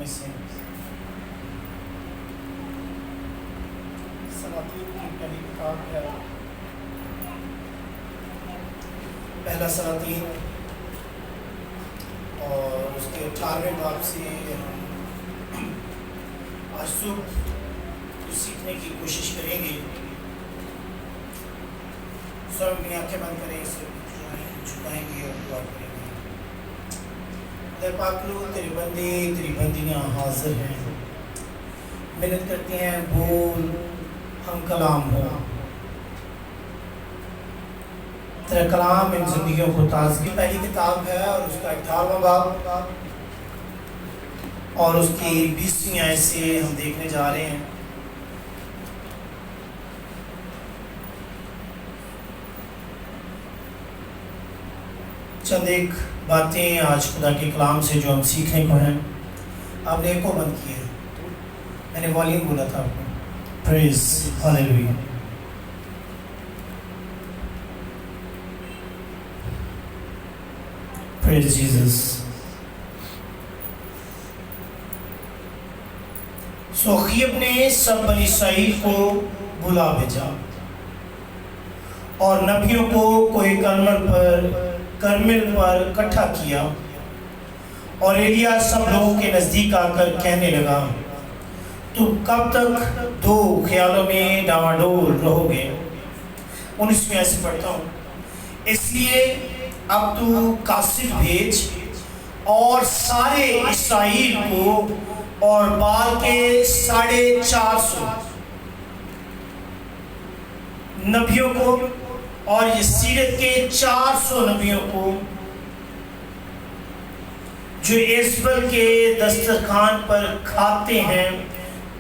میں سے سلاطین کی پہلی کتاب ہے، پہلا سلاطین، اور اس کے 18ویں باب سے آج صبح کچھ سیکھنے کی کوشش کریں گے۔ سب اپنی آنکھیں بند کریں، اسے جھکائیں گے اور دعا کریں گے۔ خدا پاک لوگ تیرے بندے تیری بندیاں حاضر ہیں، محنت کرتے ہیں بول ہم کلام ہو، تیرا کلام ان زندگیوں کو تازگی۔ پہلی کتاب ہے اور اس کا 18واں باب اور اس کی 20ویں آیت سے ہم دیکھنے جا رہے ہیں۔ چند ایک باتیں آج خدا کے کلام سے جو ہم سیکھنے کو ہیں۔ آپ نے ایک کو بند کیا ہے، میں نے والیوم بولا تھا آپ کو۔ پریز ہالیلویا۔ پریز جیزس۔ سو اخیب نے سب بنی اسرائیل کو بلا بھیجا اور نبیوں کو کوئی کرمل پر اکٹھا کیا، اور ایلیا سب لوگوں کے نزدیک آ کر کہنے لگا، تم کب تک دو خیالوں میں ڈاواڈول رہو گے؟ 19ویں ایسے پڑھتا ہوں، اس لیے اب تو قاصد بھیج اور سارے اسرائیل کو اور بال کے 450 نبیوں کو اور یہ سیرت کے 400 نبیوں کو جو ایزبل کے دسترخوان پر کھاتے ہیں،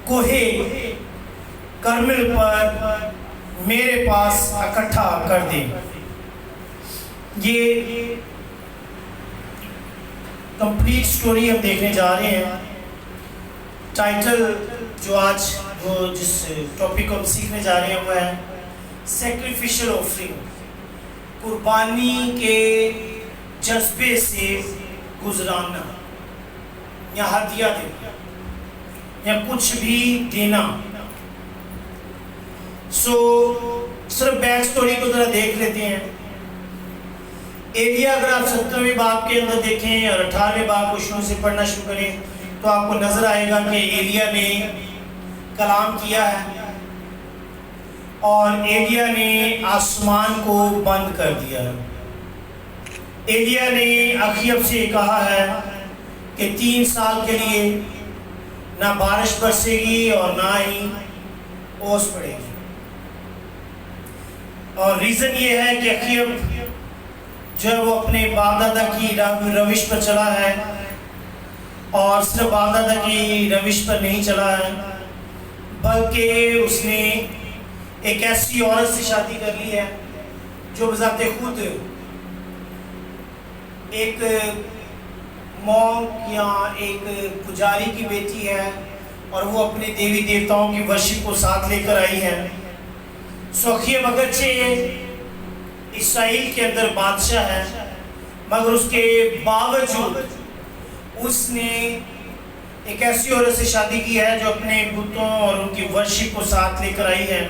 کوہ کرمل پر میرے پاس اکٹھا کر دیں۔ یہ کمپلیٹ سٹوری ہم دیکھنے جا رہے ہیں۔ ٹائٹل جو آج جس ٹاپک کو ہم سیکھنے جا رہے ہیں وہ ہے سیکریفیشل آفرنگ، قربانی کے جذبے سے گزرانا یا ہدیہ دینا یا کچھ بھی دینا۔ صرف بیک سٹوری کو ذرا دیکھ لیتے ہیں۔ ایلیا اگر آپ 17ویں باب کے اندر دیکھیں اور 18ویں باب کو شروع سے پڑھنا شروع کریں تو آپ کو نظر آئے گا کہ ایلیا نے کلام کیا ہے اور ایلیا نے آسمان کو بند کر دیا ہے۔ ایلیا نے اخیب سے کہا ہے کہ 3 سال کے لیے نہ بارش برسے گی اور نہ ہی اوس پڑے گی، اور ریزن یہ ہے کہ اخیب جو ہے وہ اپنے باپ دادا کی روش پر چلا ہے، اور صرف باپ دادا کی روش پر نہیں چلا ہے بلکہ اس نے ایک ایسی عورت سے شادی کر لی ہے جو بذات خود ایک مونک یا ایک پجاری کی بیٹی ہے، اور وہ اپنے دیوی دیوتاؤں کی ورشپ کو ساتھ لے کر آئی ہے۔ اخیب اگرچہ اسرائیل کے اندر بادشاہ ہے مگر اس کے باوجود اس نے ایک ایسی عورت سے شادی کی ہے جو اپنے بتوں اور ان کی ورشپ کو ساتھ لے کر آئی ہے،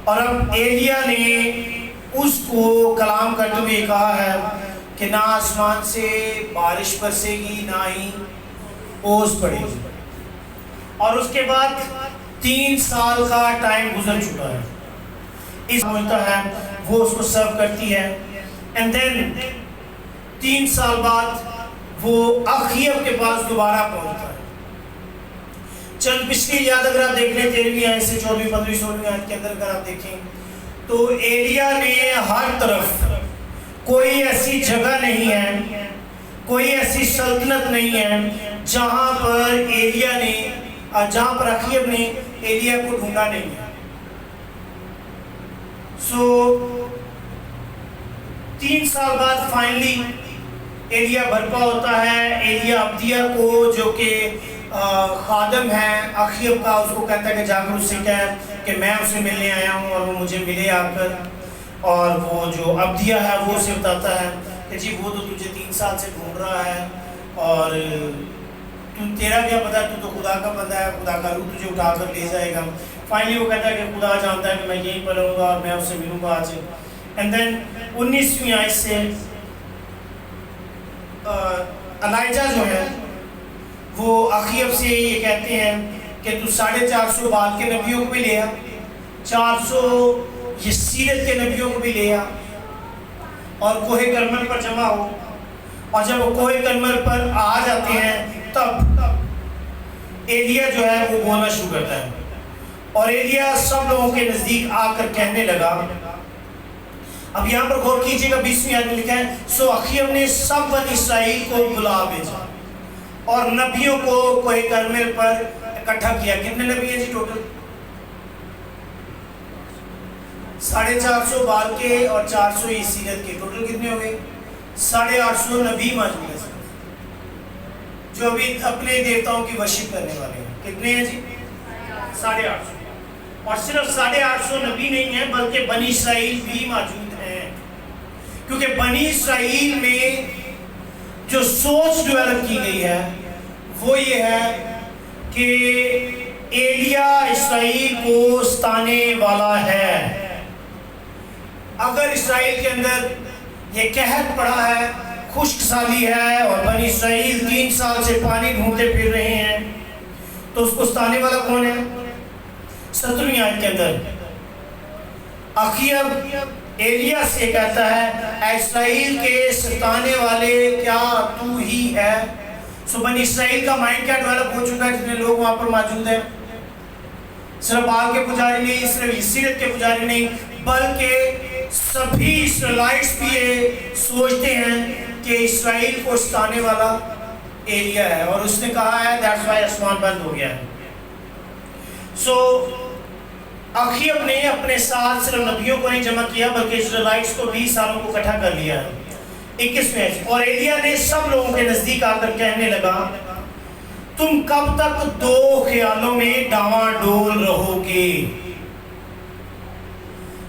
اور اب ایلیا نے اس کو کلام کرتے ہوئے کہا ہے کہ نہ آسمان سے بارش برسے گی نہ ہی اوس پڑے گی، اور اس کے بعد 3 سال کا ٹائم گزر چکا ہے۔ اس ہوتا ہے وہ اس کو سرو کرتی ہے، and then 3 سال بعد وہ اخیب کے پاس دوبارہ پہنچتا ہے۔ چند پچھلی یاد اگر آپ دیکھ لیں 13ویں آیت سے 14ویں 15ویں 16ویں آیت کے اندر اگر آپ دیکھیں تو ایلیا نے ہر طرف کوئی ایسی جگہ نہیں ہے، کوئی ایسی سلطنت نہیں ہے جہاں پر اخیب نے ایلیا کو ڈھونڈا نہیں ہے۔ 3 سال بعد فائنلی ایلیا برپا ہوتا ہے۔ ایلیا عبدیہ کو جو کہ خادم ہے اخیب کا، اس کو کہتا ہے کہ جا کر اس سے کہہ کہ میں اسے ملنے آیا ہوں، اور وہ مجھے ملے آ کر، اور وہ جو عبدیہ ہے وہ اسے بتاتا ہے کہ جی وہ تو تجھے 3 سال سے ڈھونڈ رہا ہے، اور تیرا کیا پتا، تو خدا کا بندہ ہے، خدا کا روح تجھے اٹھا کر لے جائے گا. فائنلی وہ کہتا ہے کہ خدا جانتا ہے کہ میں یہیں پر رہوں گا اور میں اس سے ملوں گا آج. اینڈ دین 19ویں آیت سے الائجہ جو ہے وہ اخیب سے یہ کہتے ہیں کہ تو 450 بال کے نبیوں کو بھی لے آ، 400 یہ سیرت کے نبیوں کو بھی لے آ، اور کوہ کرمل پر جمع ہو. اور جب وہ کوہ کرمل پر آ جاتے ہیں تب ایلیا جو ہے وہ بولنا شروع کرتا ہے. اور ایلیا سب لوگوں کے نزدیک آ کر کہنے لگا. اب یہاں پر غور کیجئے گا 20ویں آیت میں لکھا ہے سو اخیب نے سب بنی اسرائیل کو بلا بھیجا اور نبیوں کو کوہ کرمل پر اکٹھا کیا. کتنے نبی ہیں جی ٹوٹل؟ 450 بال کے اور 400 سیرت کے، ٹوٹل کتنے ہو گئے؟ 850 نبی موجود ہیں جو ابھی اپنے دیوتاؤں کی ورشپ کرنے والے ہیں. کتنے ہیں جی؟ 850. اور صرف 850 نبی نہیں ہیں بلکہ بنی اسرائیل بھی موجود ہیں، کیونکہ بنی اسرائیل میں جو سوچ ڈیولپ کی گئی ہے وہ یہ ہے کہ ایلیا اسرائیل کو ستانے والا ہے. اگر اسرائیل کے اندر یہ قحط پڑا ہے، خشک سالی ہے اور بنی اسرائیل 3 سال سے پانی ڈھونڈتے پھر رہے ہیں، تو اس کو ستانے والا کون ہے؟ 17ویں آیت کے اندر اخیب ایلیا سے کہتا ہے اے اسرائیل کے ستانے والے کیا تو ہی ہے؟ سو بنی اسرائیل کا مائنڈ کیا ڈیولپ ہو چکا ہے؟ جتنے لوگ وہاں پر موجود ہیں، صرف بال کے پجاری نہیں، صرف سیرت کے پجاری نہیں، بلکہ سبھی اسرائیلائٹس بھی یہ سوچتے ہیں کہ اسرائیل کو ستانے والا ایلیا ہے. اور اس نے کہا ہے that's why آسمان بند ہو گیا ہے. سو اخیب نے اپنے ساتھ صرف نبیوں کو نہیں جمع کیا بلکہ اسرائیلائٹس کو بھی ساروں کو اکٹھا کر لیا ہے. 21ویں اور ایلیا نے سب لوگوں کے نزدیک آ کر کہنے لگا تم کب تک 2 خیالوں میں ڈاواں ڈول رہو گے؟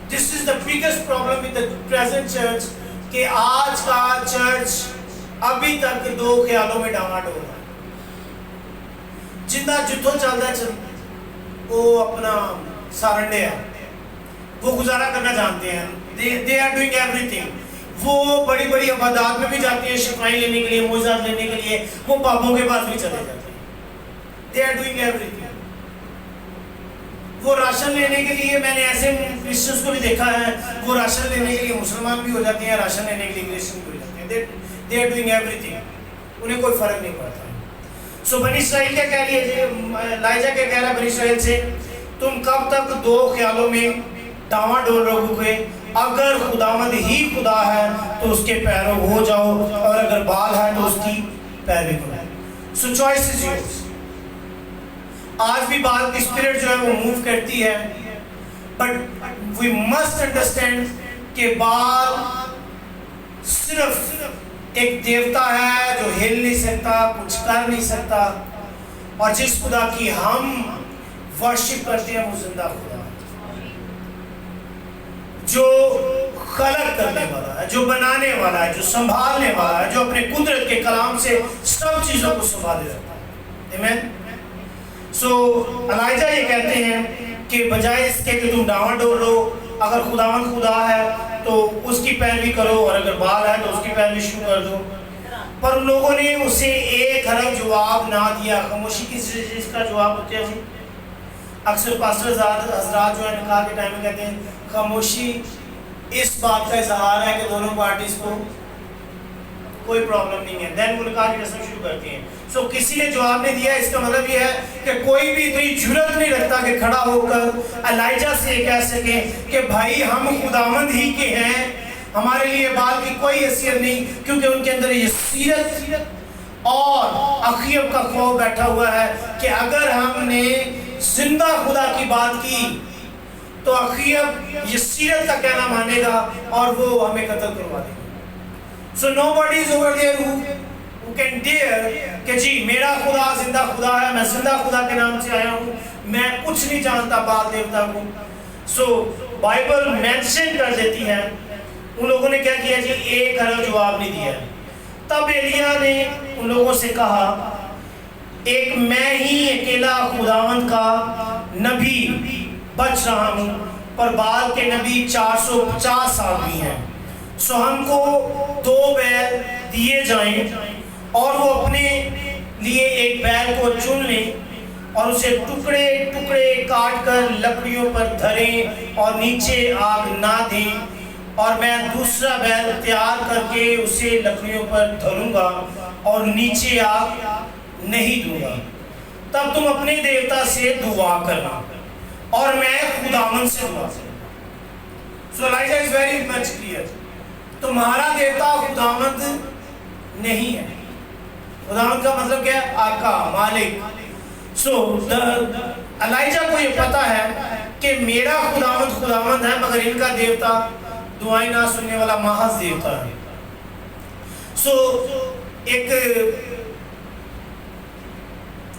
This is the biggest problem with the present church کہ آج کا چرچ ابھی تک 2 خیالوں میں ڈاواں ڈول ہے. جندہ جتھوں چلتا ہے وہ اپنا سارنڈے ہے، وہ گزارا کرنا جانتے ہیں. They are doing everything. وہ بڑی بڑی عبادات میں بھی جاتے ہیں، شفائیں لینے کے لیے، معجزات لینے کے لیے، وہ پاپوں کے پاس بھی چلے جاتے ہیں. They are doing everything. وہ راشن لینے کے لیے، میں نے ایسے کرسچنز کو بھی دیکھا ہے، وہ راشن لینے کے لیے مسلمان بھی ہو جاتے ہیں، راشن لینے کے لیے کرسچن بھی ہو جاتے ہیں. They are doing everything. انہیں کوئی فرق نہیں پڑتا. سو بنی اسرائیل کیا کہہ رہی ہے؟ الائجہ کیا کہہ رہا ہے بنی اسرائیل سے؟ تم کب تک 2 خیالوں میں ڈاواں ڈول رہو گے؟ اگر خداوند ہی خدا ہے تو اس کے پیرو ہو جاؤ، اور اگر بال ہے تو اس کی پیروی کرو. سو چوائس از یورز. آج بھی بال کی اسپرٹ جو ہے وہ موو کرتی ہے، بٹ وی مسٹ انڈرسٹینڈ کہ بال صرف ایک دیوتا ہے جو ہل نہیں سکتا، کچھ کر نہیں سکتا، اور جس خدا کی ہم ورشپ کرتے ہیں وہ زندہ خدا ہے، جو خلق کرنے والا ہے، جو بنانے والا ہے، جو سنبھالنے والا ہے، جو اپنے قدرت کے کلام سے سب چیزوں کو سنبھالے رکھتا ہے. آمین. سو الائجہ یہ کہتے ہیں کہ بجائے اس کے کہ تم ڈاواں ڈول رہو، اگر خداوند خدا ہے تو اس کی پیروی کرو، اور اگر بال ہے تو اس کی پیروی شروع کر دو. پر ان لوگوں نے اسے 1 حرف جواب نہ دیا. خاموشی کس چیز کا جواب ہوتا ہے جی؟ اکثر پاسٹر حضرات جو ہے نکاح کے ٹائم میں کہتے ہیں خاموشی اس بات کا اظہار ہے کہ دونوں پارٹیز کو کوئی پرابلم نہیں ہے. دین وہ نکاح کی رسم شروع کرتی ہیں. سو کسی نے جواب نہیں دیا، اس کا مطلب یہ ہے کہ کوئی بھی اتنی جرت نہیں رکھتا کہ کھڑا ہو کر الائجہ سے یہ کہہ سکے کہ بھائی ہم خداوند ہی کے ہیں، ہمارے لیے بال کی کوئی حیثیت نہیں، کیونکہ ان کے اندر یہ سیرت اور اخیب کا خوف بیٹھا ہوا ہے کہ اگر ہم نے زندہ خدا کی بات کی تو اخیب یہ سیرت کا کہنا مانے گا اور وہ ہمیں قتل کروا دے گا. So nobody is over there who can dare کہ جی میرا خدا زندہ خدا ہے، میں زندہ خدا کے نام سے آیا ہوں، میں کچھ نہیں جانتا بال دیوتا کو. سو بائبل مینشن کر دیتی ہے. ان لوگوں نے کیا کیا جی؟ 1 حرف جواب نہیں دیا. تب ایلیا نے ان لوگوں سے کہا ایک میں ہی اکیلا خداوند کا نبی بچ رہا ہوں، پر بعد کے نبی 450 آدمی ہیں۔ سو ہم کو 2 بیل دیے جائیں اور وہ اپنے لیے ایک بیل کو چن لیں اور اسے ٹکڑے ٹکڑے کاٹ کر لکڑیوں پر دھریں اور نیچے آگ نہ دیں، اور میں دوسرا بیل تیار کر کے اسے لکڑیوں پر دھروں گا اور نیچے آگ نہیں دوں گا۔ تب تم اپنے دیوتا سے دعا کرنا اور میں خداوند سے دعا کروں۔ So Elijah is very much clear. تمہارا دیوتا خداوند نہیں ہے۔ خداوند کا مطلب کیا ہے؟ آقا، مالک۔ So Elijah کو یہ پتا ہے کہ میرا خداوند ہے، مگر ان کا دیوتا دعائیں نہ سننے والا محض دیوتا ہے۔ So ایک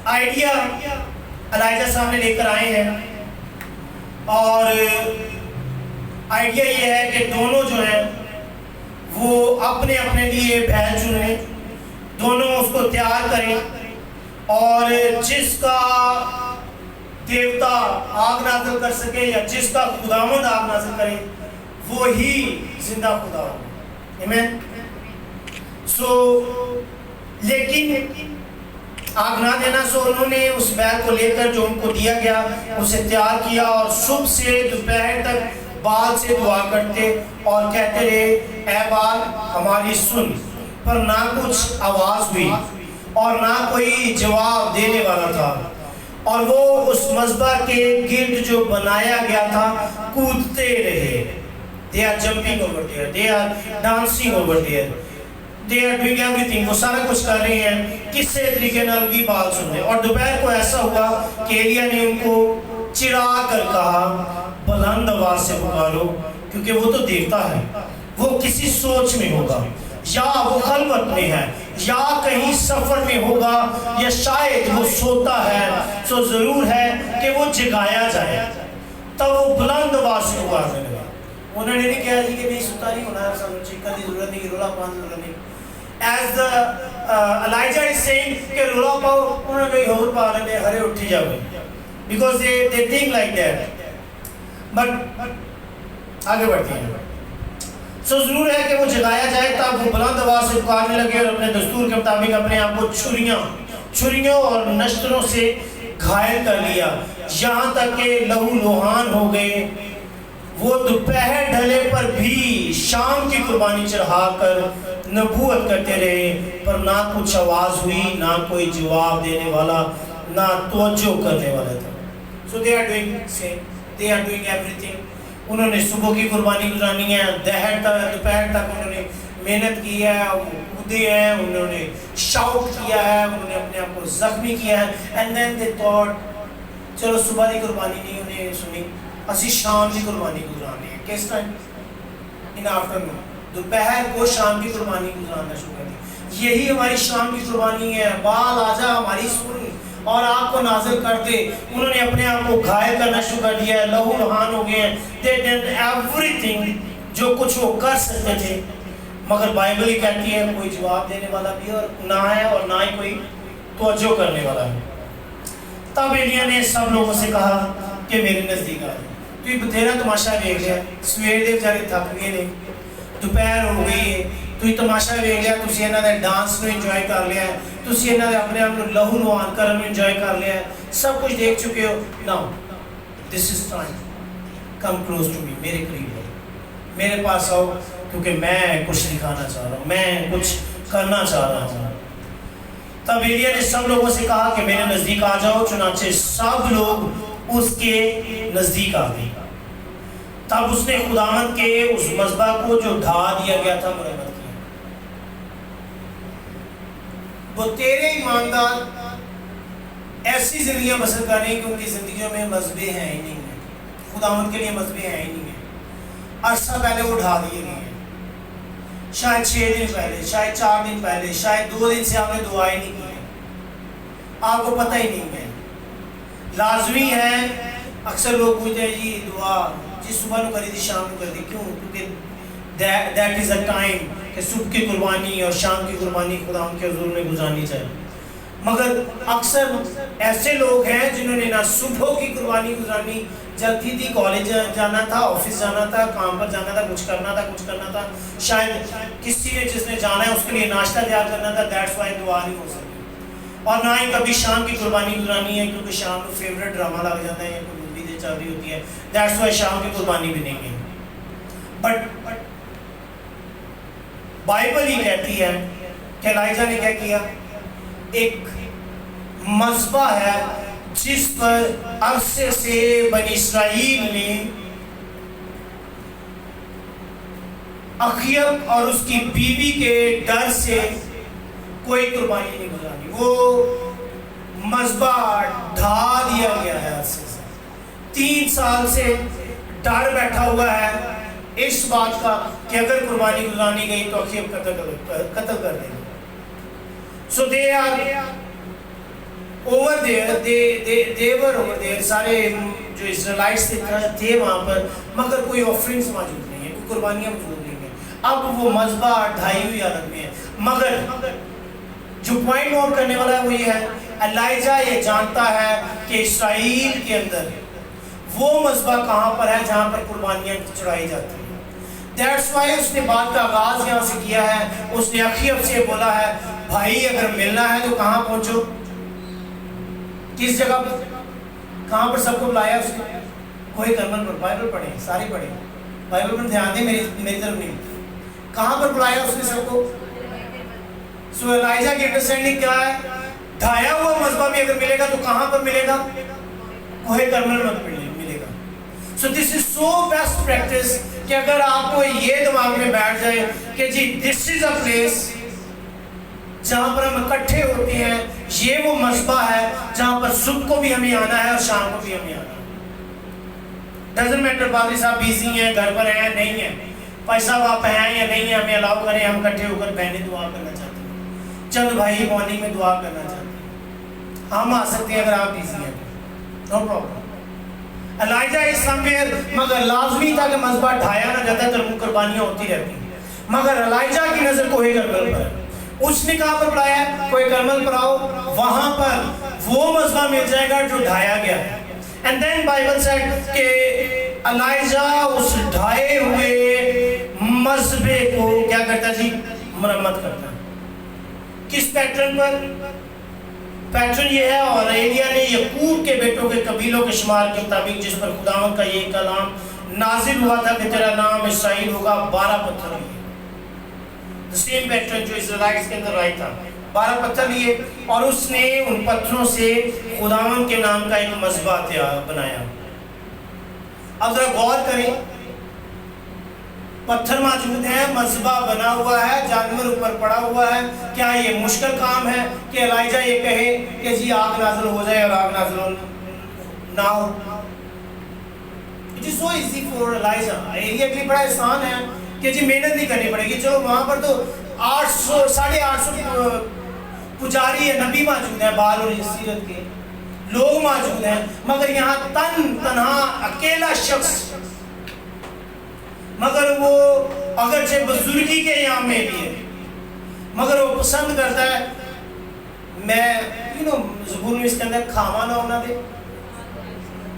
آئیڈیا الائجہ صاحب نے لے کر آئے ہیں، اور آئیڈیا یہ ہے کہ دونوں جو ہیں وہ اپنے اپنے لیے بیل چنیں، دونوں اس کو تیار کریں، اور جس کا دیوتا آگ نازل کر سکے یا جس کا خداوند آگ نازل کرے وہی زندہ خدا ہو۔ آمین۔ لیکن آگ نہ دینا، سو انہوں نے اس بیل کو لے کر جو ان کو دیا گیا اسے تیار کیا، اور صبح سے دوپہر تک بال سے دعا کرتے اور کہتے رہے، اے بال ہماری سن، پر نہ کچھ آواز ہوئی اور نہ کوئی جواب دینے والا تھا، اور وہ اس مذبح کے گرد جو بنایا گیا تھا کودتے رہے۔ They are jumping over there, they are dancing over there, they are doing everything، وہ سارا کچھ کر رہے ہیں کس سے طریقے نال بھی بات سن رہے۔ اور دوپہر کو ایسا ہوا کہ ایلیا نے ان کو چڑھا کر کہا، بلند آواز سے پکارو، کیونکہ وہ تو دیکھتا ہے، وہ کسی سوچ میں ہوگا، یا وہ خلوت میں ہے، یا کہیں سفر میں ہوگا، یا شاید وہ سوتا ہے، سو ضرور ہے کہ وہ جگایا جائے۔ تب وہ بلند آواز سے پکارنے لگا۔ انہوں نے نہیں کہا جی کہ نہیں ستا نہیں ہونا ہے، سانو چیکن کی ضرورت نہیں، رولا پانے کی ضرورت نہیں۔ As Elijah is saying کہ رولا پاؤ، انہوں نے کہیں اور پا لینے، ہرے اٹھی جاؤ، because they think like that. But آگے بڑھتی ہیں۔ سو ضرور ہے کہ وہ جگایا جائے۔ تب وہ بلند آواز سے پکارنے لگے اور اپنے دستور کے مطابق اپنے آپ کو چھریوں اور نشتروں سے گھائل کر لیا، یہاں تک کہ لہو لوہان ہو گئے۔ وہ دوپہر ڈھلے پر بھی شام کی قربانی چڑھا کر نبوت کرتے رہے، پر نہ کچھ آواز ہوئی، نہ کوئی جواب دینے والا، نہ توجہ کرنے والا تھا۔ So they are doing everything. انہوں نے صبح کی قربانی گزارنی ہے، دوپہر تک انہوں نے محنت کی ہے، کودے ہیں، انہوں نے شاؤٹ کیا ہے، انہوں نے اپنے آپ کو زخمی کیا ہے، and then they thought چلو صبح کی قربانی نہیں انہیں سنی، اسی شام کی قربانی گزارنی ہے۔ کس ٹائم؟ ان آفٹرنون، دوپہر کو شام کی قربانی گزارنا شروع کر دی۔ یہی ہماری شام کی قربانی ہے، بال آجا ہماری سن اور آپ کو نازل کر دے۔ انہوں نے اپنے آپ کو گھائل کرنا شروع کر دیا ہے، لہو لہان ہو گئے ہیں۔ They did everything جو کچھ وہ کر سکتے تھے، مگر بائبل ہی کہتی ہے کوئی جواب دینے والا بھی اور نہ ہے، اور نہ ہی کوئی توجہ کرنے والا ہے۔ تب ایلیا نے سب لوگوں سے کہا کہ میرے نزدیک آ جائے۔ تو یہ بتھیرا تماشا دیکھ لیا، سویر دے بیچارے تھک گئے نے، دوپہر ہو گئی ہے، تو یہ تماشا دیکھ لیا، تسی انہاں دے ڈانس نو انجوائے کر لیا ہے، تسی انہاں دے اپنے آپ کو لہو لہان کرن انجوائے کر لیا ہے، سب کچھ دیکھ چکے ہو۔ Now this is time, come close to me, میرے قریب آؤ، میرے پاس آؤ، کیونکہ میں کچھ دکھانا چاہ رہا ہوں، میں کچھ کرنا چاہ رہا ہوں۔ تب ایلیا نے سب لوگوں سے کہا کہ میرے نزدیک آ جاؤ، چنانچہ سب لوگ اس کے نزدیک آ گئے۔ تب اس نے خداوند کے اس مذبح کو جو ڈھا دیا گیا تھا مرمت کیا۔ وہ تیرے ایماندار ایسی زندگیاں بسر کر رہے ہیں کہ ان کی زندگیوں میں مذبح ہیں ہی نہیں ہیں، خداوند کے لیے مذبح ہیں ہی نہیں ہیں۔ عرصہ پہلے وہ ڈھا دیے گئے ہیں، شاید 6 دن پہلے، شاید 4 دن پہلے، شاید 2 دن سے آپ نے دعائیں نہیں کی ہیں، آپ کو پتہ ہی نہیں ہے۔ لازمی ہے، اکثر لوگ پوچھتے ہیں جی دعا جی صبح نو کری تھی شام کو کر دی، کیوں؟ کیونکہ دیٹ از اے ٹائم کہ صبح کی قربانی اور شام کی قربانی خدا ان کے حضور میں گزارنی چاہیے۔ مگر اکثر ایسے لوگ ہیں جنہوں نے نہ صبح کی قربانی گزارنی جلدی تھی، کالج جانا تھا، آفس جانا تھا، کام پر جانا تھا، کچھ کرنا تھا، شاید کسی نے جس نے جانا ہے اس کے لیے ناشتہ تیار کرنا تھا، دیٹس وائی دعا نہیں ہو سکتی. اور نہ ہی کبھی شام کی قربانی گزارنی ہے کیونکہ شام کو فیوریٹ ڈرامہ لگ جاتا ہے یا کوئی مووی چل رہی ہوتی ہے، دیٹس وائی شام کی قربانی بھی نہیں ہے. بٹ بائبل ہی کہتی ہے کہ الائجہ نے کیا کیا، ایک مذبح ہے جس پر عرصے سے بنی اسرائیل نے اخیب اور اس کی بیوی کے ڈر سے کوئی قربانی نہیں گزاری. وہ مذبح ڈھا دیا گیا ہے عرصے سے. 3 سال سے ڈر بیٹھا ہوا ہے اس بات کا کہ اگر قربانی گزارنی گئی تو اخیب قتل کر دیں گے. So they are over there, they were over there. سارے جو اسرائیلائٹس تھے وہاں پر، مگر کوئی آفرنگز موجود نہیں ہے، کوئی قربانیاں موجود نہیں ہیں. اب وہ مذبح ڈھائی ہوئی حالت میں ہے. مگر جو پوائنٹ نوٹ کرنے والا ہے وہ یہ ہے، الائجہ یہ جانتا ہے کہ اسرائیل کے اندر وہ مذبح کہاں پر ہے جہاں پر قربانیاں چڑھائی جاتی ہیں. That's why اس نے بات کا آغاز یہاں سے کیا ہے. اس نے اخیب سے بولا ہے بھائی اگر ملنا ہے تو کہاں پہنچو، کس جگہ پر، کہاں پر سب کو بلایا اس نے، کوئی کرمل پر. بائبل پڑھیں، ساری پڑھیں، بائبل پر دھیان دیں، میری طرف نہیں. کہاں پر بلایا اس نے سب کو؟ سو الائجہ کی انڈرسٹینڈنگ کیا ہے، ڈھایا ہوا مذبح بھی اگر ملے گا تو کہاں پر ملے گا؟ کوئی کرمل پر ملے گا. سو دس از سو بیسٹ پریکٹس کہ اگر آپ کو یہ دماغ میں بیٹھ جائے کہ جی دس از اے پلیس جہاں پر ہم اکٹھے ہوتے ہیں، یہ وہ مذبح ہے جہاں پر صبح کو بھی ہمیں آنا ہے اور شام کو بھی ہمیں آنا ہے. ڈزنٹ میٹر پادری صاحب بیزی ہیں، گھر پر ہیں نہیں ہیں، بھائی صاحب آپ ہیں یا نہیں ہیں، ہمیں الاؤ کریں، ہم اکٹھے ہو کر بہنیں دعا کرنا چاہتے ہیں، چند بھائی مارننگ میں دعا کرنا چاہتے ہیں، ہم آ سکتے ہیں اگر آپ بیزی ہیں، نو پرابلم. الائجہ اس سمویئر، مگر لازمی تھا کہ مذبح ڈھایا نہ جاتا تو قربانیاں ہوتی رہتی ہیں. مگر الائجہ کی نظر کوئی کرمل پر ہے. اس نے کہاں پر بلایا ہے، کوئی کرمل پر آؤ، وہاں پر وہ مذبح مل جائے گا جو ڈھایا گیا ہے. اینڈ دین بائبل سیڈ کہ الائجہ اس ڈھائے ہوئے مذبح کو کیا کرتا جی، مرمت کرتا. کس پیٹرن پر؟ پیٹرن یہ ہے، اور ایلیا نے یعقوب کے بیٹوں کے قبیلوں کے شمار کے مطابق جس پر خداوند کا یہ کلام نازل ہوا تھا کہ تیرا نام اسرائیل ہوگا، 12 پتھر لیے. سیم پیٹرن جو اسرائیلائٹس کے اندر آیا تھا، 12 پتھر لیے اور اس نے ان پتھروں سے خداوند کے نام کا ایک مذبح بنایا. اب ذرا غور کریں، پتھر موجود ہیں، مذبح بنا ہوا ہے، جانور اوپر پڑا ہوا ہے. کیا یہ مشکل کام ہے کہ الائجہ یہ کہے کہ جی آگ نازل ہو جائے اور آگ نازل نہ ہو؟ It is so easy for Elijah. ایلیا کے لیے بڑا آسان ہے کہ جی محنت نہیں کرنی پڑے گی. چلو وہاں پر تو 800 پجاری ہے، نبی موجود ہیں، بال اور سیرت کے لوگ موجود ہیں، مگر یہاں تنہا اکیلا شخص، مگر وہ اگرچہ بزرگی کے یہاں میں بھی ہے، مگر وہ پسند کرتا ہے میں زبون میں اس کے اندر کھاوا نہ ہونا دے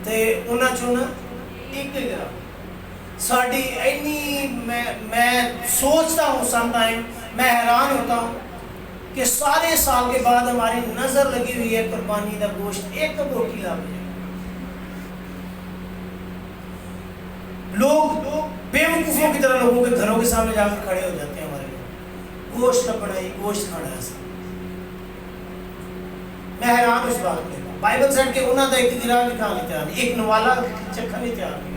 تے انہاں چونا ایک گرا ساڑی اینی. میں سوچتا ہوں سم ٹائم، میں حیران ہوتا ہوں کہ سارے سال کے بعد ہماری نظر لگی ہوئی ہے قربانی دا گوشت ایک بوٹی لا ملے. لوگ بے وقوفوں کی طرح لوگوں کے گھروں کے سامنے جا کر کھڑے ہو جاتے ہیں، ہمارے لوگ گوشت نہ بڑھائی، گوشت کھانا ہے. میں حیران ہوں اس بات میں. بائبل سیڈ کہ انہوں نے ایک گرا بھی کھانے تیار نہیں، ایک نوالا چکھا نہیں تیار نہیں.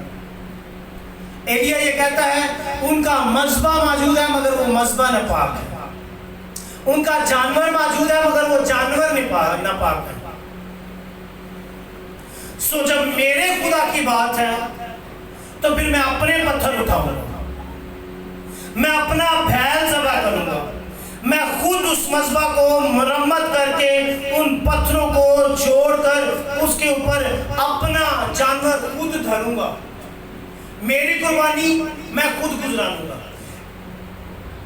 ایلیا یہ کہتا ہے ان کا مذبح موجود ہے مگر وہ مذبح ناپاک ہے، ان کا جانور موجود ہے مگر وہ جانور ناپاک ہے. سو جب میرے خدا کی بات ہے تو پھر میں اپنے پتھر اٹھاؤں گا، میں اپنا بھیل ذبح کروں گا، میں خود اس مذبح کو مرمت کر کے ان پتھروں کو جوڑ کر اس کے اوپر اپنا جانور خود دھروں گا. میری قربانی میں خود گزرانوں گا.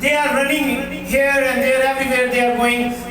They are running here and there everywhere they are going।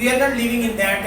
We are not living in that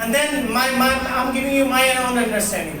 And then I'm giving you my own understanding।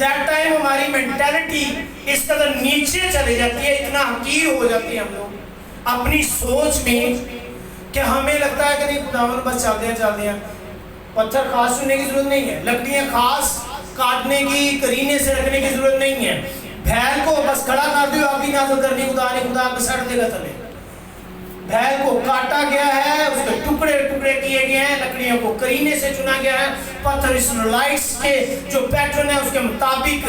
That time ہماری مینٹالٹی اس قدر نیچے چلے جاتی ہے, اتنا حقیر ہو جاتی ہے ہم لوگ اپنی سوچ میں کہ ہمیں لگتا ہے کہ نہیں خداوند بس چلتے ہیں. پتھر خاص چننے کی ضرورت نہیں ہے, لکڑیاں خاص کاٹنے کی کرینے سے رکھنے کی ضرورت نہیں ہے. بھیل کو بس کھڑا کر دو, آپ کی نازل کرنی خدا نے, خدا کو سڑ دے گا تلے. بھیل کو کاٹا گیا ہے, اس کے ٹکڑے ٹکڑے کیے گئے ہیں, لکڑیوں کو کرینے سے چنا گیا ہے. پتھر اسرائیلائٹس کے جو پیٹرن ہے اس کے مطابق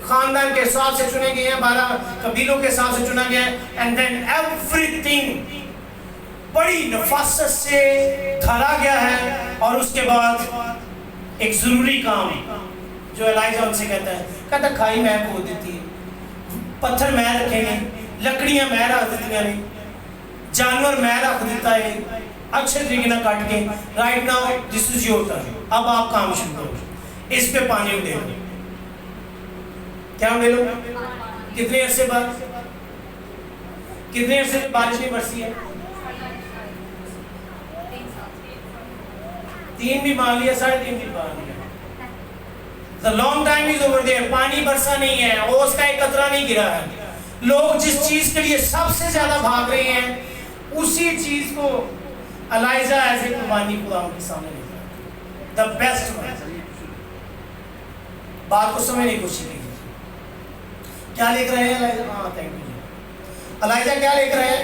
خاندان کے حساب سے چنے گئے ہیں, 12 قبیلوں کے حساب سے چنا گیا ہے. اینڈ دین ایوری تھنگ بڑی نفاست سے دھرا گیا ہے. اور اس کے بعد ایک ضروری کام جو الائجہ ان سے کہتا ہے کھائی میں کھود دیتی ہے, پتھر میں رکھیں گے, لکڑیاں میں رکھ دیتی ہیں, جانور میں رکھ دیتا ہے اچھے طریقے نہ کاٹ کے. Right now this is your turn, اب آپ کام شروع کرو, اس پہ پانی اڑے لو. کیا اڑے لو؟ کتنے عرصے بعد, کتنے عرصے سے بارش نہیں برسی ہے؟ 3 بھی مان لیا, 3.5 بھی مان لیا. The long time is over there. پانی برسا نہیں ہے, اوس کا ایک قطرہ نہیں گرا ہے. لوگ جس چیز کے لیے سب سے زیادہ بھاگ رہے ہیں اسی چیز کو الائجہ ایسے قربانی خدا کے سامنے لے جائے. The best one. بات کو سمجھنے کی کوشش کیجیے. کیا لکھ رہے ہیں الائجہ؟ ہاں تھینک یو. الائجہ کیا لکھ رہے ہیں؟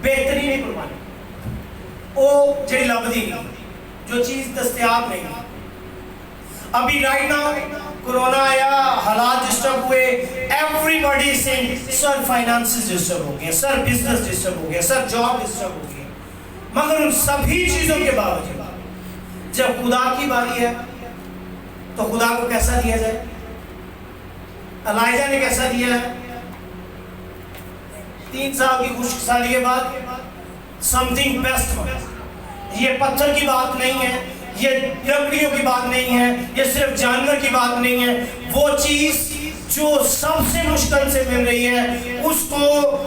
بہترین قربانی, وہ جڑی لبدی نہیں, جو چیز دستیاب نہیں. ابھی رائٹ ناؤ کرونا آیا, حالات ڈسٹرب ہوئے, ایوری باڈی سینگ سر فائنانسز ڈسٹرب ہو گئے, سر بزنس ڈسٹرب ہو گیا, سر جاب ڈسٹرب ہو گیا. مگر ان سبھی چیزوں کے باوجود جب خدا کی باری ہے تو خدا کو کیسا دیا جائے؟ الائجہ نے کیسا دیا ہے؟ 3 سال کی خشک سالی کے بعد سمتھنگ بیسٹ. یہ پتھر کی بات نہیں ہے, یہ لکڑیوں کی بات نہیں ہے, یہ صرف جانور کی بات نہیں ہے. وہ چیز جو سب سے مشکل سے مل رہی ہے اس کو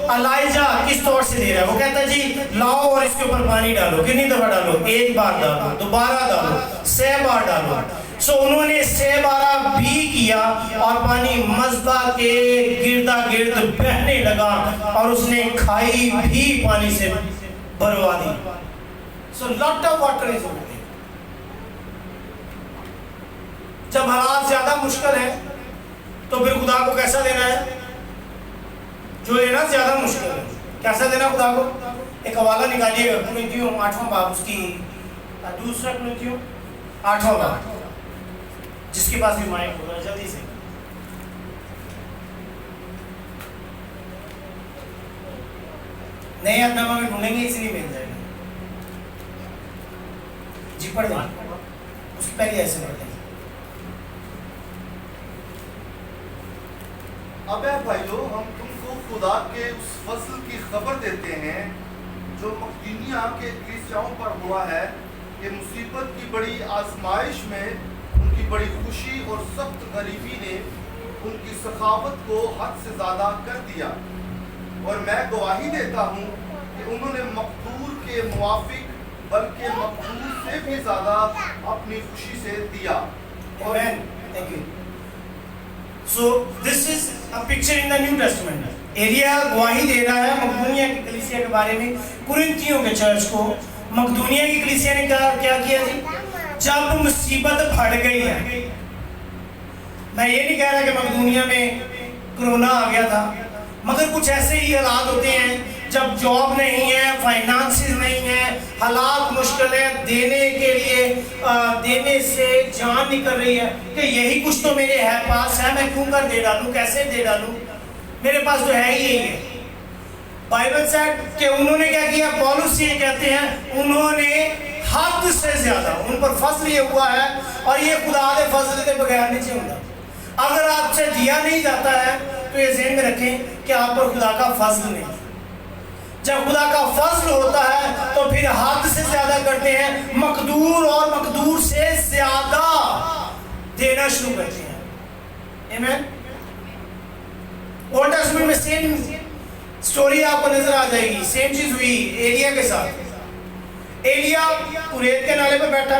الائجہ کس طور سے دے رہا ہے. وہ کہتا ہے جی لاؤ اور اس کے اوپر پانی ڈالو. کتنی دفعہ ڈالو؟ 1 بار ڈالو, دوبارہ ڈالو, 6 بار ڈالو. سو انہوں نے 6 بار بھی کیا اور پانی مذبح کے گردا گرد بہنے لگا اور اس نے کھائی بھی پانی سے بھروا دی. So lot of water is over there. جب حالات زیادہ مشکل ہے تو پھر خدا کو کیسا دینا ہے؟ جو لینا زیادہ مشکل ہے کیسا دینا خدا کو؟ ایک حوالہ نکالیے گا, قرنتھیوں 8واں باب, اس کی دوسرا قرنتھیوں 8واں باب, جس کے پاس بھی مائک ہوگا جلدی سے. نئے اپنامہ میں ڈھونڈیں گے اس لیے مل جائے گا. جی پڑھ دیں, اس کی پہلی ایسے پڑھ دیں. اب اے بھائیو, ہم تم کو خدا کے اس فضل کی خبر دیتے ہیں جو مقدونیہ کے کلیسیاؤں پر ہوا ہے, کہ مصیبت کی بڑی آزمائش میں ان کی بڑی خوشی اور سخت غریبی نے ان کی سخاوت کو حد سے زیادہ کر دیا. اور میں گواہی دیتا ہوں کہ انہوں نے مقدور کے موافق بلکہ مقدور سے بھی زیادہ اپنی خوشی سے دیا. Amen. Thank you. So this is a picture in the New Testament. ایلیا گواہی دے رہا ہے مقدونیہ کی کلیسیا کے بارے میں, قرنتھیوں کے چرچ کو. مقدونیہ کی کلیسیا نے کیا کیا جی؟ جب مصیبت پھٹ گئی ہے. میں یہ نہیں کہہ رہا کہ مقدونیہ میں کرونا آ گیا تھا, مگر کچھ ایسے ہی حالات ہوتے ہیں جب جاب نہیں ہے, فائنانسز نہیں ہے, حالات مشکل ہے, دینے کے لیے دینے سے جان نکل رہی ہے کہ یہی کچھ تو میرے ہے پاس ہے, میں کیوں کر دے ڈالوں, کیسے دے ڈالوں, میرے پاس تو ہے ہی یہی ہے. بائبل سیٹ کہ انہوں نے کیا کیا؟ پولس یہ کہتے ہیں انہوں نے حد سے زیادہ, ان پر فضل یہ ہوا ہے, اور یہ خدا دے فضل کے بغیر نہیں ہوتا. اگر آپ سے دیا نہیں جاتا ہے تو یہ ذہن میں رکھیں کہ آپ پر خدا کا فضل نہیں. جب خدا کا فضل ہوتا ہے تو پھر حد سے زیادہ کرتے ہیں, مقدور اور مقدور سے زیادہ دینا شروع کرتے ہیں. آمین. اولڈ ٹیسٹمنٹ میں سیم سٹوری آپ کو نظر آ جائے گی. سیم چیز ہوئی ایلیا کے ساتھ. ایلیا قریت کے نالے پہ بیٹھا,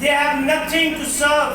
They have nothing to serve,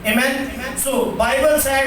Amen. So Bible said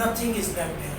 Nothing is left there.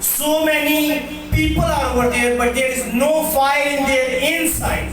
So many people are over there, but there is no fire in their inside.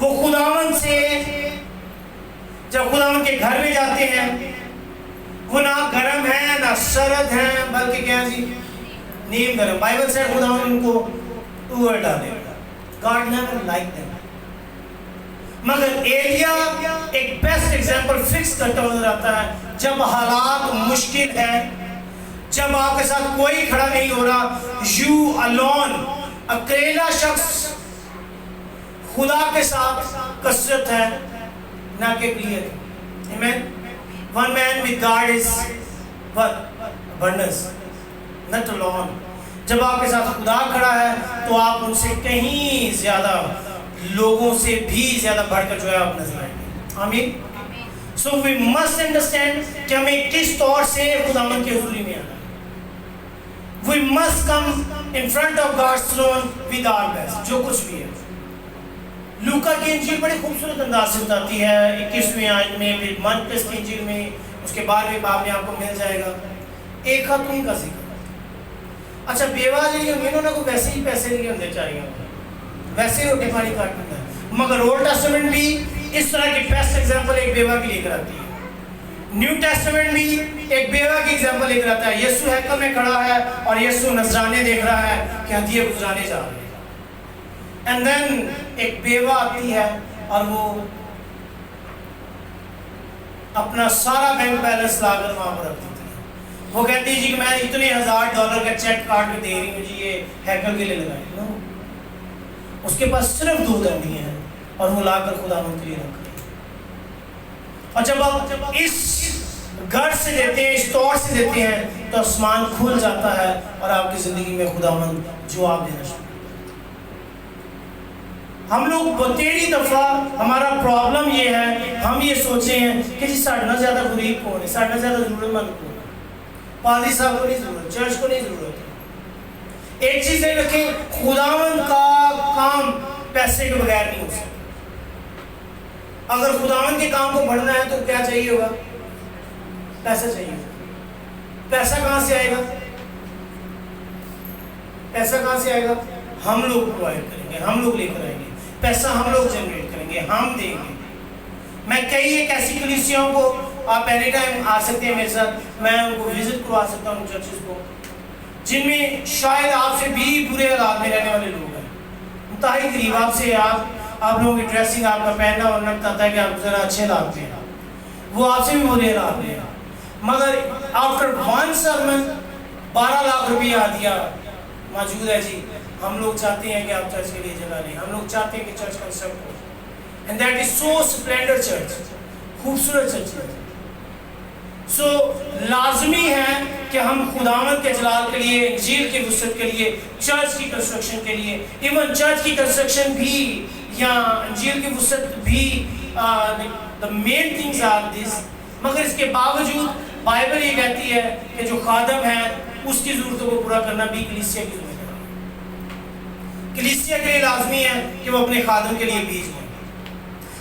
وہ خداوند سے جب خداوند کے گھر میں جاتے ہیں وہ نہ گرم ہے نہ سرد ہے بلکہ کیا جی نیم گرم. بائبل سے خداوند ان کو اوور ڈالے گا. God never liked them. مگر ایلیا ایک بیسٹ ایگزامپل فکس کرتا نظر آتا ہے. جب حالات مشکل ہے, جب آپ کے ساتھ کوئی کھڑا نہیں ہو رہا, یو الون, اکیلا شخص خدا کے ساتھ کثرت ہے نہ کہ clear. Amen. One man with God is what? Abundance, not alone. جب آپ کے ساتھ خدا کھڑا ہے تو آپ ان سے کہیں زیادہ, لوگوں سے بھی زیادہ بڑھ کر جو ہے آپ نظر آئیں گے. آمین. So we must understand کہ ہمیں کس طور سے خداوند کی حضوری میں آنا ہے. We must come in front of God's throne with our best, جو کچھ بھی ہے. لوکا کی انجیل بڑی خوبصورت انداز سے بتاتی ہے 21ویں آیت میں, پھر مرکز کی انجیل میں, اس کے 12ویں باب میں آپ کو مل جائے گا ایک خاتون کا ذکر. اچھا بیوہ جی انہوں نے کوئی ویسے ہی پیسے نہیں ہوتے چاہیے, ویسے ہی روٹی پانی کاٹنا ہے. مگر اولڈ ٹیسٹمنٹ بھی اس طرح کی بیسٹ ایگزامپل ایک بیوہ کی لے کر آتی ہے. نیو ٹیسٹمنٹ بھی ایک بیوہ کی ایگزامپل لے کر آتا ہے. یسوع ہیکل میں کھڑا ہے اور یسوع نذرانے دیکھ رہا ہے کہ ہدیے گزرانے جا رہے ہیں. اینڈ دین ایک بیوہ آتی ہے اور وہ اپنا سارا بینک بیلنس لا کر وہاں پر رکھ دیتی ہے. وہ کہتی ہے جی کہ میں اتنے $1000 کا چیک کاٹ کے دے رہی ہوں جی یہ ہیکل کے لیے لگائیں. نو, اس کے پاس صرف 2 دنڈیاں ہیں اور وہ لا کر خداوند کے لیے رکھ رہی ہے. اور جب آپ اس گھر سے دیتے ہیں, اس طور سے دیتے ہیں تو آسمان کھل جاتا ہے اور آپ کی زندگی میں خداوند جواب دینا شروع. ہم لوگ بتیڑی دفعہ ہمارا پرابلم یہ ہے, ہم یہ سوچے ہیں کہ جی ساڑھنا زیادہ غریب کون ہے, ساڑھنا زیادہ ضرورت مند کون ہے. پادری صاحب کو نہیں ضرورت, چرچ کو نہیں ضرورت. ایک چیز یہ رکھیں, خداوند کا کام پیسے کے بغیر نہیں ہو سکتا. اگر خداوند کے کام کو بڑھنا ہے تو کیا چاہیے ہوگا؟ پیسہ چاہیے. پیسہ کہاں سے آئے گا؟ پیسہ کہاں سے آئے گا؟ ہم لوگ پرووائڈ کریں گے, ہم لوگ لے کر آئیں گے. پیسہ ہم لوگ جنریٹ کریں گے, ہم دیں گے. میں کئی ایک ایسی کلیسیوں کو, آپ اینی ٹائم آ سکتے ہیں میرے ساتھ, میں ان کو وزٹ کروا سکتا ہوں چرچز کو, جن میں شاید آپ سے بھی برے حالات میں رہنے والے لوگ ہیں. انتہائی قریب آپ سے, آپ لوگوں کی ڈریسنگ, آپ کا پہننا اور بتاتا ہے کہ آپ ذرا اچھے حالات میں ہیں, وہ آپ سے بھی برے حالات میں ہیں. مگر آفٹر 1 سرمن 12 لاکھ روپیہ دیا موجود ہے. جی ہم لوگ چاہتے ہیں کہ آپ چرچ کے لیے جگہ لیں, ہم لوگ چاہتے ہیں کہ church construct who. And that is so Splendor church, خوبصورت چرچ ہے. سو لازمی ہے کہ ہم خداوند کے جلال کے لیے, انجیل کی وسعت کے لیے, چرچ کی کنسٹرکشن کے لیے, ایون چرچ کی کنسٹرکشن بھی یا انجیل کی وسعت بھی, the main things are this. مگر اس کے باوجود بائبل یہ کہتی ہے کہ جو خادم ہے اس کی ضرورتوں کو پورا کرنا بھی کلیسیا کی ضرورت ہے. کلیسیا کے لیے لازمی ہے کہ وہ اپنے خادم کے لیے بیج بوئیں.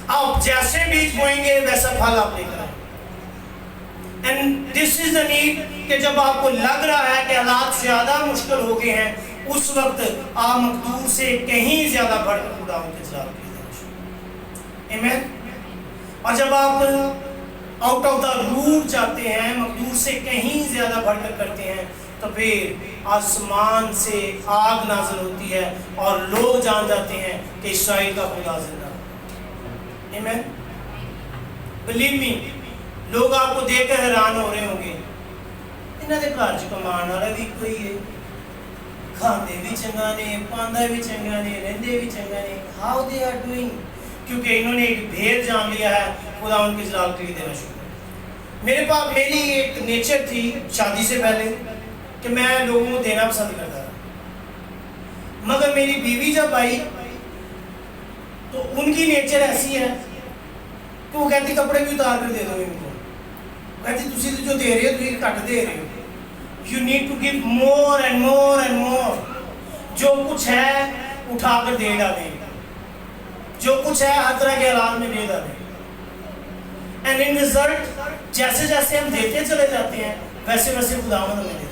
آپ جیسے بیج بوئیں گے ویسا پھل آپ لے کر آئیں. And this is the need کہ جب آپ کو لگ رہا ہے کہ حالات زیادہ مشکل ہو گئے ہیں, اس وقت آپ مقدور سے کہیں زیادہ بڑھ کر خداوند کے جلال کے لیے. آمین. اور جب آپ آؤٹ آف دا روٹ جاتے ہیں, مقدور سے کہیں زیادہ بڑھ کر کرتے ہیں, تو پھر آسمان سے آگ نازل ہوتی ہے اور لوگ جان جاتے ہیں کہ اسرائیل کا خدا زندہ ہے. آمین. بلیو می, لوگ آپ کو دیکھ کر حیران ہو رہے ہوں گے, انہاں دے گھر چ کمان والا بھی کوئی ہے, کھاندے بھی چنگا نے, پاندے بھی چنگا نے, رہندے بھی چنگا نے. ہاؤ دے آر ڈوئنگ, کیونکہ انہوں نے ایک بھید جان لیا ہے, خدا ان کے جلال کے لیے دینا شروع. میرے پاس میری ایک نیچر تھی شادی سے پہلے کہ میں لوگوں کو دینا پسند کرتا تھا. مگر میری بیوی جب آئی تو ان کی نیچر ایسی ہے کہ وہ کہتی کپڑے بھی اتار کر دے دو ان کو. کہتی تسی تو جو دے رہے ہو تسی کٹ دے رہے ہو. You need to give more and more and more. جو کچھ ہے اٹھا کر دے ڈالیں, جو کچھ ہے ہر طرح کے حالات میں دے ڈالیں. اینڈ ان ریزلٹ جیسے جیسے ہم دیتے چلے جاتے ہیں ویسے ویسے خداوند ہمیں دیتا ہے.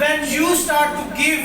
When you start to give,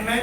Amen?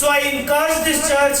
So I encourage this church,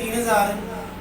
3000,